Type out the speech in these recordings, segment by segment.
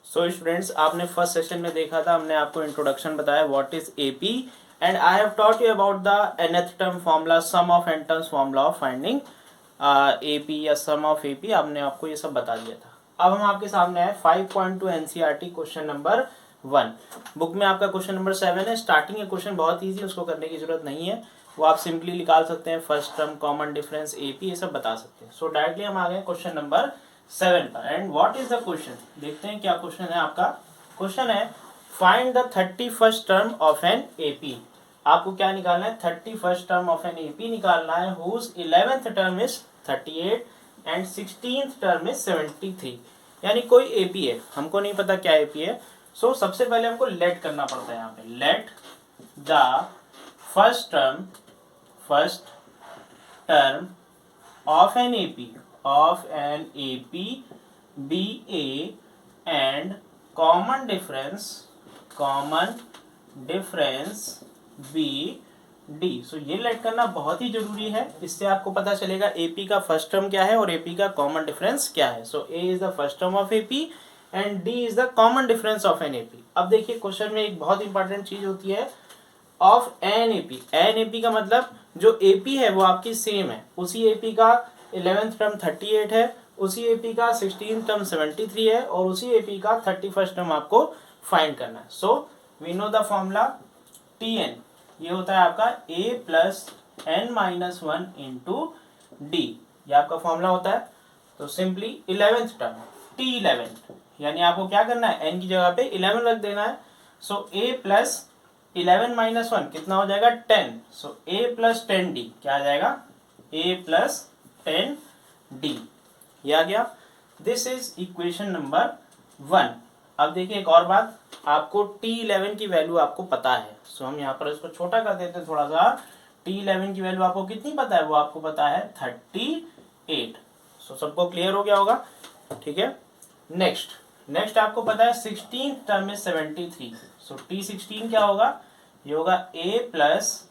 सो students, आपने first session में देखा था, हमने आपको इंट्रोडक्शन बताया what is AP and I have taught you about the nth term formula, sum of n terms formula of finding AP या sum of AP. आपने आपको ये सब बता दिया था। अब हम आपके सामने है 5.2 एनसीईआरटी क्वेश्चन नंबर 1। बुक में आपका क्वेश्चन नंबर 7 है। स्टार्टिंग के क्वेश्चन बहुत ईजी, उसको करने की जरूरत नहीं है, वो आप सिंपली निकाल सकते हैं। First term, common difference, AP, ये सब बता सकते हैं। सो डायरेक्टली हम आ गए क्वेश्चन नंबर 7 पर। And what is the question, देखते हैं क्या क्वेश्चन है आपका। क्वेश्चन है find the 31st term of an AP. आपको क्या निकालना है? 31st term of an AP निकालना है whose 11th term is 38 and 16th term is 73। यानी कोई एपी है, हमको नहीं पता क्या एपी है। सो सबसे पहले हमको लेट करना पड़ता है। यहाँ पे let the first term of an AP be a and common difference be d. So ये लेट करना बहुत ही जरूरी है, इससे आपको पता चलेगा एपी का फर्स्ट टर्म क्या है और एपी का कॉमन डिफरेंस क्या है। So a is the first term of AP and d is the common difference of an AP. अब देखिए क्वेश्चन में एक बहुत इंपॉर्टेंट चीज होती है, of an AP. An AP का मतलब जो एपी है वो आपकी सेम है। उसी एपी का 11th टर्म 38 है, उसी एपी का 16th टर्म 73 है और उसी एपी का 31st टर्म आपको फाइंड करना है। So we know the formula Tn, ये होता है आपका a plus n minus 1 into d, ये आपका फॉर्मूला होता है। तो सिंपली 11th टर्म T11, यानी आपको क्या करना है, n की जगह पे 11 रख देना है। सो a प्लस 11 माइनस 1 कितना हो जाएगा? 10। सो a प्लस 10d क्या आ जाएगा? a प्लस 10d, ये आ गया। This is equation number 1। अब देखिए एक और बात, आपको T11 की वैल्यू आपको पता है। सो हम यहाँ पर इसको छोटा कर देते हैं थोड़ा सा। T11 की वैल्यू आपको कितनी पता है? वो आपको पता है 38। सो सबको क्लियर हो गया होगा, ठीक है। नेक्स्ट आपको पता है 16th टर्म में 73। सो T16 क्या होगा? ये होगा a plus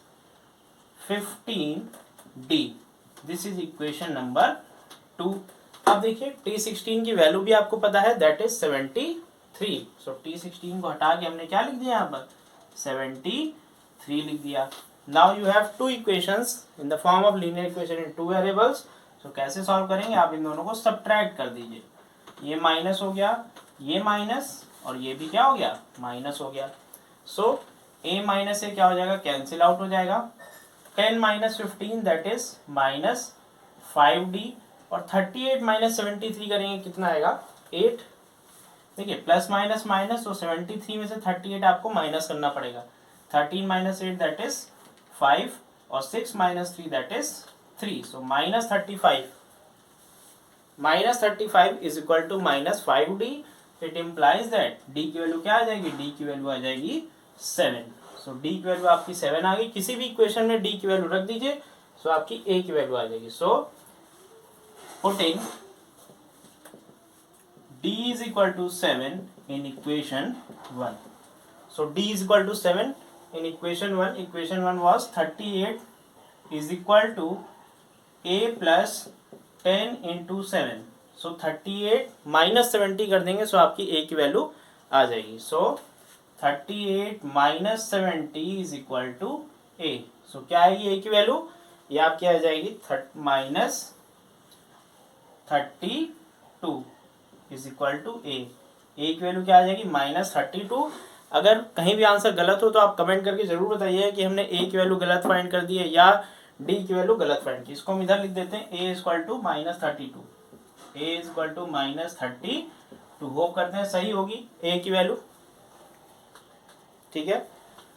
15d। This is equation number 2। अब देखिए T16 की वैल्यू भी आपको पता है, दैट इज 73। सो T16 को हटा के हमने क्या लिख दिया यहाँ पर? 73 लिख दिया। Now you have two equations in the form of linear equation in two variables. So कैसे सॉल्व करेंगे? आप इन दोनों को सब्ट्रैक्ट कर दीजिए। ये माइनस हो गया, ये माइनस, और ये भी क्या हो गया? माइनस हो गया। सो a माइनस से क्या हो जाएगा? कैंसिल आउट हो जाएगा। 10 minus 15 that is minus 5d, और 38 माइनस 73 करेंगे कितना आएगा? 8। देखिए प्लस माइनस माइनस, तो 73 में से 38 आपको माइनस करना पड़ेगा। 13 माइनस 8 दैट इज 5 और 6 minus 3 that is 3। So minus 35 is equal to minus 5d। It implies that d की वैल्यू क्या आ जाएगी? d की वैल्यू आ जाएगी 7। सो d की वैल्यू आपकी 7 आ गई। किसी भी इक्वेशन में d की वैल्यू रख दीजिए, सो आपकी a की वैल्यू आ जाएगी। So putting d is equal to 7 in equation 1. So d is equal to 7 in equation 1. Equation 1 was 38 is equal to a plus 10 into 7. So 38 minus 70 कर देंगे, so आपकी a की वैल्यू आ जाएगी। So 38 minus 70 is equal to a. So क्या आएगी a की value? ये आपकी आ जाएगी माइनस 32 इज इक्वल टू ए। ए की वैल्यू क्या आ जाएगी? माइनस 32। अगर कहीं भी आंसर गलत हो तो आप कमेंट करके जरूर बताइए कि हमने ए की वैल्यू गलत फाइंड कर दी है या डी की वैल्यू गलत फाइंड की। इसको हम इधर लिख देते हैं, a equal to minus 32। A equal to minus 32। Hope करते हैं सही होगी ए की वैल्यू, ठीक है।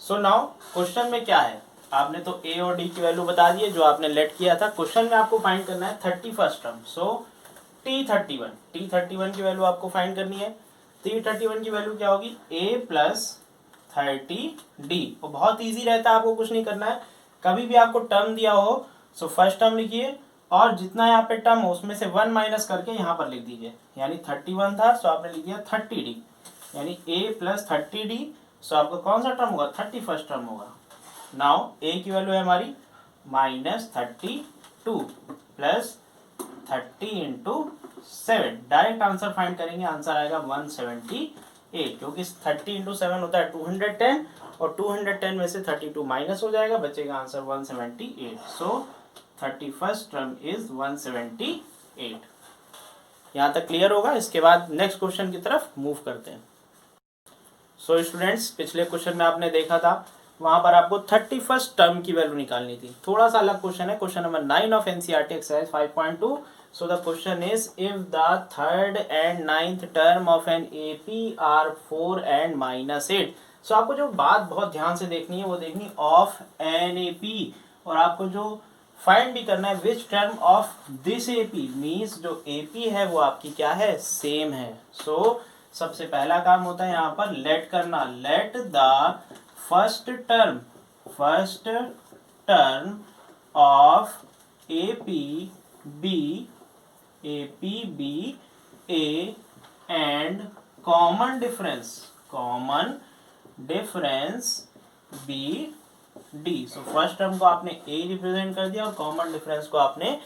सो नाउ क्वेश्चन में क्या है, आपने तो ए और डी की वैल्यू बता दी है जो आपने लेट किया था। क्वेश्चन में आपको फाइंड करना है 31st टर्म। सो T31 की वैल्यू आपको फाइंड करनी है। T31 की वैल्यू क्या होगी? a plus 30d। वो बहुत इजी रहता है, आपको कुछ नहीं करना है। कभी भी आपको टर्म दिया हो, सो फर्स्ट टर्म लिखिए और जितना यहाँ पे टर्म हो उसमें से 1 माइनस करके यहाँ पर लिख दीजिए। यानी 31 था, सो आपने लिख दिया 30d, यानी a प्लस 30d। सो आपका कौन सा टर्म होगा? 31st टर्म होगा। नाउ a की वैल्यू है हमारी minus 32 plus 30 into 7। Direct answer find करेंगे, आंसर आएगा 173। 8, क्योंकि 30 इंटू 7 होता है 210 और 210 में से 32 माइनस हो जाएगा, बचेगा answer 178। So 31st term is 178। यहाँ तक क्लियर होगा। इसके बाद नेक्स्ट क्वेश्चन की तरफ मूव करते हैं। सो स्टूडेंट्स, पिछले क्वेश्चन में आपने देखा था वहां पर आपको 31st टर्म की वैल्यू निकालनी थी। थोड़ा सा अलग क्वेश्चन है, question number 9 of NCERT exercise 5.2। So the question is if the third and ninth term of an AP are 4 and -8। So आपको जो बात बहुत ध्यान से देखनी है वो देखनी ऑफ एन एपी, और आपको जो फाइंड भी करना है विच term of this AP, means जो एपी है वो आपकी क्या है, सेम है। सो सबसे पहला काम होता है यहाँ पर लेट करना, let the first term of AP be a and common difference be d. So first term को आपने ए रिप्रेजेंट कर दिया और कॉमन डिफरेंस को आपने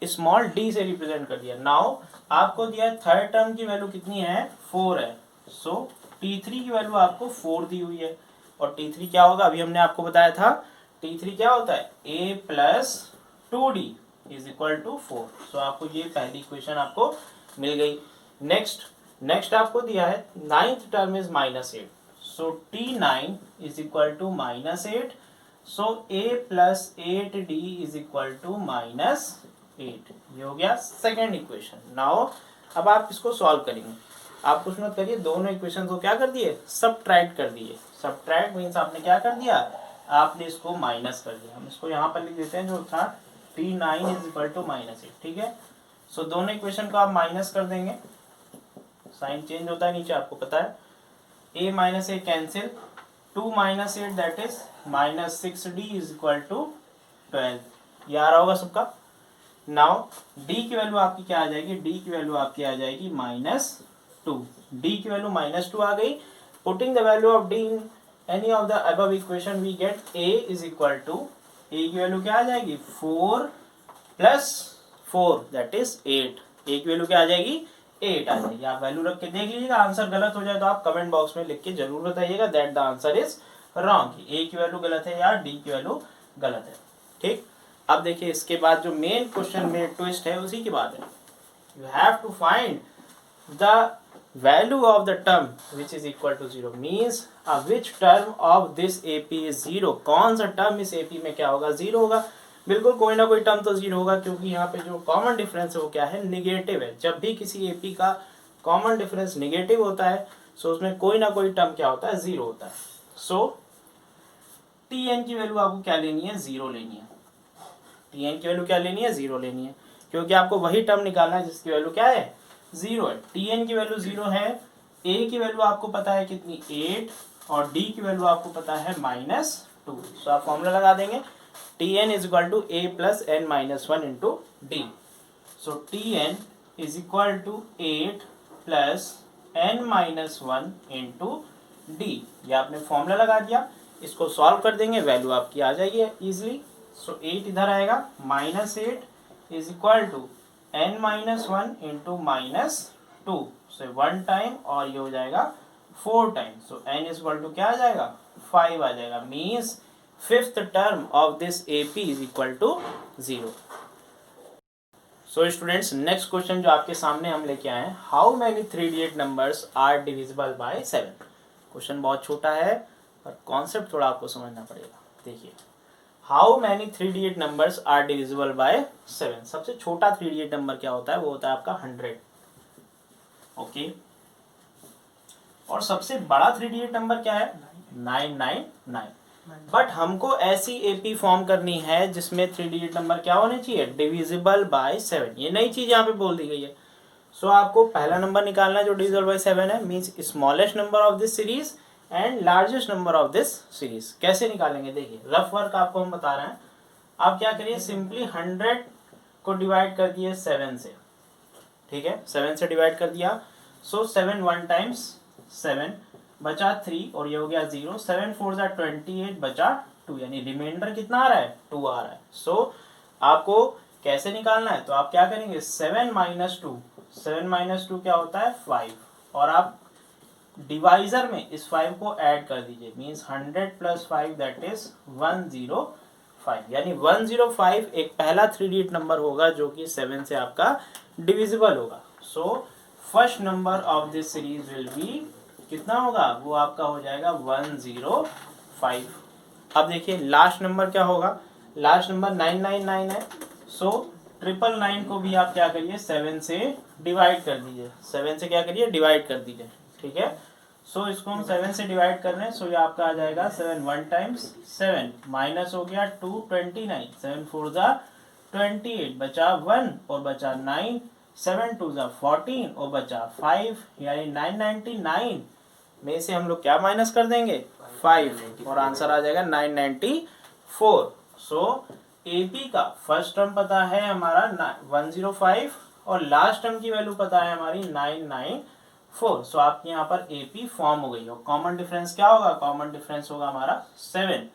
स्मॉल डी से रिप्रेजेंट कर दिया। नाउ आपको दिया थर्ड टर्म की वैल्यू कितनी है, 4 है। सो T3 की वैल्यू आपको 4 दी हुई है, और T3 क्या होगा, अभी हमने आपको बताया था T3 क्या होता है, A plus 2D is equal to 4। So आपको ये पहली इक्वेशन आपको मिल गई। नेक्स्ट आपको दिया है ninth term is -8। So T9 is equal to -8। So A plus 8D is equal to -8। ये हो गया सेकेंड इक्वेशन। नाउ अब आप इसको सॉल्व करेंगे। आप कुछ मत करिए, दोनों इक्वेशन को क्या कर दिए, सब्ट्रैक्ट कर दिए। सब्ट्रैक्ट मीन्स आपने क्या कर दिया, आपने इसको माइनस कर दिया। हम इसको यहाँ पर लिख देते हैं जो था T9 इज इक्वल टू -8, ठीक है। सो दोनों इक्वेशन को आप माइनस कर देंगे, साइन चेंज होता है नीचे आपको पता है। A minus a cancel, 2 minus 8 that is -6D is equal to 12। ये आ रहा होगा सबका। नाउ D की वैल्यू आपकी क्या आ जाएगी, D की वैल्यू आपकी आ जाएगी -2। D की वैल्यू -2 आ गई। Putting the value of D in any of the above equation we get A is equal to, A की वैल्यू क्या आ जाएगी, 4 प्लस 4 दैट इज 8। A की वैल्यू क्या आ जाएगी, 8 आ जाएगी। आप वैल्यू रख के देख लीजिएगा, आंसर गलत हो जाए तो आप कमेंट बॉक्स में लिख के जरूर बताइएगा that the answer is wrong, A की वैल्यू गलत है या D की वैल्यू गलत है, ठीक। अब देखिए इसके बाद जो मेन क्वेश्चन में ट्विस्ट है उसी की बात है। You have to find the value of the term which is equal to 0, means which term of this AP is 0। कौन सा टर्म इस एपी में क्या होगा, 0 होगा। बिल्कुल कोई ना कोई टर्म तो 0 होगा, क्योंकि यहाँ पे जो कॉमन डिफरेंस है वो क्या है, निगेटिव है। जब भी किसी एपी का कॉमन डिफरेंस निगेटिव होता है सो उसमें कोई ना कोई टर्म क्या होता है, 0 होता है। सो Tn की वैल्यू आपको क्या लेनी है, 0 लेनी है। Tn की वैल्यू क्या लेनी है, 0 लेनी है, क्योंकि आपको वही टर्म निकालना है जिसकी वैल्यू क्या है, 0 है। Tn की वैल्यू 0 है। A की वैल्यू आपको पता है कितनी, 8, और D की वैल्यू आपको पता है -2। सो आप फॉर्मूला लगा देंगे, Tn is equal to A plus n minus 1 into D। So Tn is equal to 8 plus n minus 1 into D। ये आपने फॉर्मूला लगा दिया, इसको सॉल्व कर देंगे, वैल्यू आपकी आ जाएगी इजिली। सो 8 इधर आएगा, -8 is equal to n minus 1 into -2 से 1 टाइम, और ये हो जाएगा 4 time. So n is equal to क्या आ जाएगा, 5 आ जाएगा। Means fifth term of this AP is equal to 0। So students, next question जो आपके सामने हम लेके आए हैं, how many 3 digit numbers are divisible by 7। Question बहुत छोटा है पर कॉन्सेप्ट थोड़ा आपको समझना पड़ेगा। देखिए, how many 3 digit numbers are divisible by 7। सबसे छोटा 3 डिजिट नंबर क्या होता है, वो होता है आपका 100, ओके। और सबसे बड़ा 3 डिजिट नंबर क्या है, 999। बट हमको ऐसी एपी फॉर्म करनी है जिसमें 3 डिजिट नंबर क्या होने चाहिए, डिविजिबल बाय 7। ये नई चीज यहाँ पे बोल दी गई है। सो आपको पहला नंबर निकालना है जो डिविजिबल बाय 7 है, means smallest number of this series and largest number of this series. कैसे निकालेंगे, देखिए रफ वर्क आपको हम बता रहे हैं। आप क्या करिए, सिंपली 100 को डिवाइड कर दिए 7 से, ठीक है, 7 से डिवाइड कर दिया। सो 7 1 टाइम्स 7 बचा 3, और ये हो गया 0। 7 4 जा 28 बचा 2, यानी रिमाइंडर कितना आ रहा है, 2 आ रहा है। सो आपको कैसे निकालना है, तो आप क्या करेंगे, 7 - 2, 7 - 2 क्या होता है, 5, और आप डिवाइजर में इस 5 को ऐड कर दीजिए, मीन्स 100 प्लस 5 दैट इज 105, यानी 105 एक पहला 3 डिजिट नंबर होगा जो कि 7 से आपका डिविजिबल होगा। So first number of this series will be कितना होगा, वो आपका हो जाएगा 105। अब देखिए लास्ट नंबर क्या होगा, लास्ट नंबर 999 है। सो 999 को भी आप क्या करिए 7 से डिवाइड कर दीजिए, 7 से क्या करिए डिवाइड कर दीजिए, ठीक है। सो इसको हम 7 से डिवाइड कर रहे हैं, सो ये आपका आ जाएगा 7 1 टाइम्स 7 माइनस हो गया 229, 7 4 जा 28, बचा 1 और बचा 9, 7 2 जा 14 और बचा 5, यानी 999 में से हम लोग क्या माइनस कर देंगे 5 और आंसर आ जाएगा 994। सो एपी का फर्स्ट टर्म पता है हमारा 105 और लास्ट टर्म की वैल्यू पता है हमारी 994। सो आपके यहाँ पर एपी फॉर्म हो गई। और कॉमन डिफरेंस क्या होगा, कॉमन डिफरेंस होगा हमारा 7।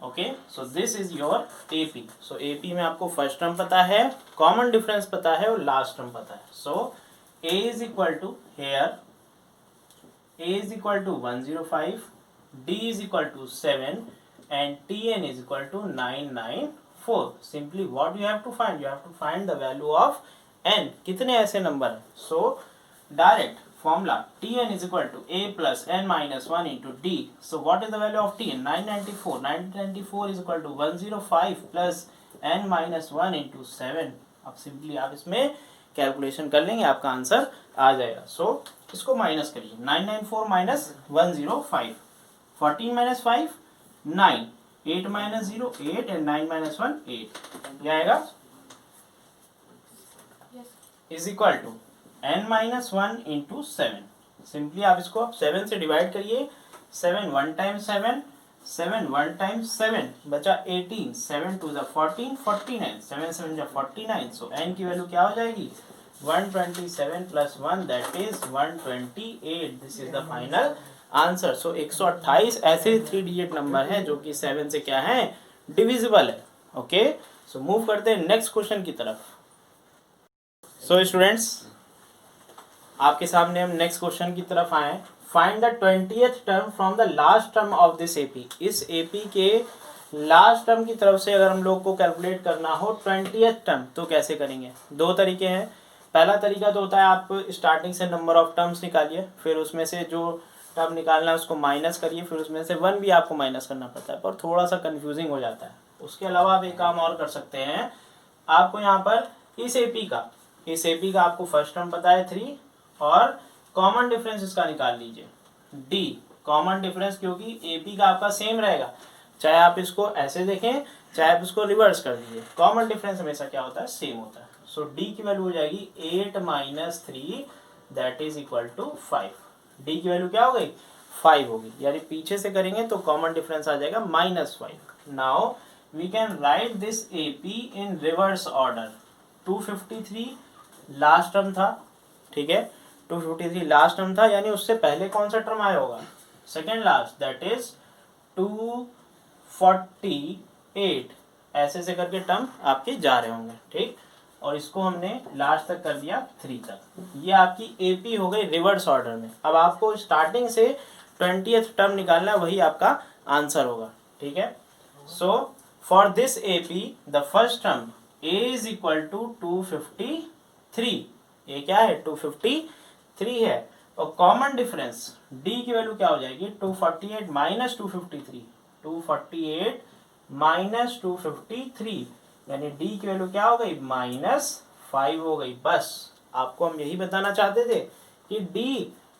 Okay, so this is your AP. So AP में आपको फर्स्ट टर्म पता है, कॉमन डिफरेंस पता है और लास्ट टर्म पता है। So a is equal to here A is equal to 105, D is equal to 7 and Tn is equal to 994. Simply what you have to find? You have to find the value of n. कितने ऐसे number हैं? So direct formula Tn is equal to A plus n minus 1 into D. So what is the value of Tn? 994. 994 is equal to 105 plus n minus 1 into 7. अब simply आप इसमें calculation कर लेंगे, आपका answer आ जाएगा। सो इसको minus करिए, 994 minus 105, 14 minus 5 9, 8 minus 0 8 and 9 minus 1 8, क्या आएगा is equal to n minus 1 into 7। Simply आप इसको 7 से डिवाइड करिए, 7 1 टाइम्स 7, 7 1 टाइम्स 7 बचा 18, 7 2 जा 14, 49, 7 7 जा 49। सो n की वैल्यू क्या हो जाएगी 127 plus 1 that is 128। This is the final answer. So 128 ऐसे 3 डिजिट नंबर हैं जो कि 7 से क्या है डिविजिबल है। ओके, सो मूव करते हैं नेक्स्ट क्वेश्चन की तरफ। सो स्टूडेंट्स आपके सामने हम नेक्स्ट क्वेश्चन की तरफ आए। Find the 20th term from the last term of this AP. इस एपी के लास्ट टर्म की तरफ से अगर हम लोग को कैलकुलेट करना हो 20th टर्म तो कैसे करेंगे। दो तरीके हैं। पहला तरीका तो होता है आप स्टार्टिंग से नंबर ऑफ टर्म्स निकालिए, फिर उसमें से जो टर्म निकालना है उसको माइनस करिए, फिर उसमें से 1 भी आपको माइनस करना पड़ता है, पर थोड़ा सा कंफ्यूजिंग हो जाता है। उसके अलावा आप एक काम और कर सकते हैं, आपको यहाँ पर इस एपी का आपको फर्स्ट टर्म पता है 3 और कॉमन डिफरेंस इसका निकाल लीजिए D कॉमन डिफरेंस, क्योंकि एपी का आपका सेम रहेगा, चाहे आप इसको ऐसे देखें चाहे आप इसको रिवर्स कर दीजिए, कॉमन डिफरेंस हमेशा क्या होता है सेम होता है। सो D की वैल्यू हो जाएगी 8 minus 3 that is equal to 5। D की वैल्यू क्या हो गई 5 होगी, यानी पीछे से करेंगे तो कॉमन डिफरेंस आ जाएगा -5। Now we can write this AP in reverse order. 253 last term था, ठीक है, 253 लास्ट टर्म था, यानी उससे पहले कौन सा टर्म आया होगा सेकेंड लास्ट, दैट इज 248। ऐसे से करके टर्म आपके जा रहे होंगे, ठीक। और इसको हमने लास्ट तक कर दिया 3 तक। ये आपकी एपी हो गई रिवर्स ऑर्डर में। अब आपको स्टार्टिंग से 20th टर्म निकालना, वही आपका आंसर होगा, ठीक है। So for this AP the first term a is equal to 253। ये क्या है 253 है। और कॉमन डिफरेंस D की वैल्यू क्या हो जाएगी 248 माइनस 253, 248 माइनस 253, यानी D की वैल्यू क्या हो गई -5 हो गई। बस आपको हम यही बताना चाहते थे कि D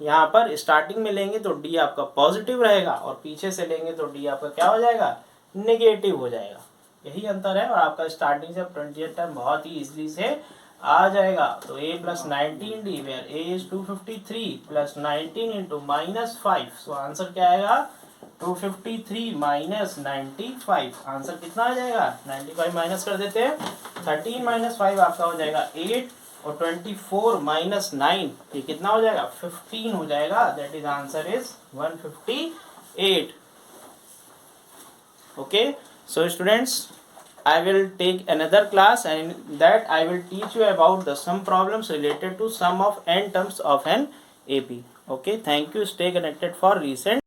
यहाँ पर स्टार्टिंग में लेंगे तो D आपका पॉजिटिव रहेगा और पीछे से लेंगे तो D आपका क्या हो जाएगा नेगेटिव हो जाएगा। यही अंतर है। और आपका स्टार्टिंग से 20th टर्म बहुत ही इजीली से आ जाएगा। तो a plus 19D where a is 253 plus 19 into -5। So answer क्या आएगा 253 माइनस 95। आंसर कितना आ जाएगा 95 माइनस कर देते हैं, 13 माइनस 5 आपका हो जाएगा 8 और 24 माइनस 9 ये कितना हो जाएगा 15 हो जाएगा। That is answer is 158। Okay, so students I will take another class and in that I will teach you about the some problems related to sum of n terms of an AP. Okay, thank you, stay connected for recent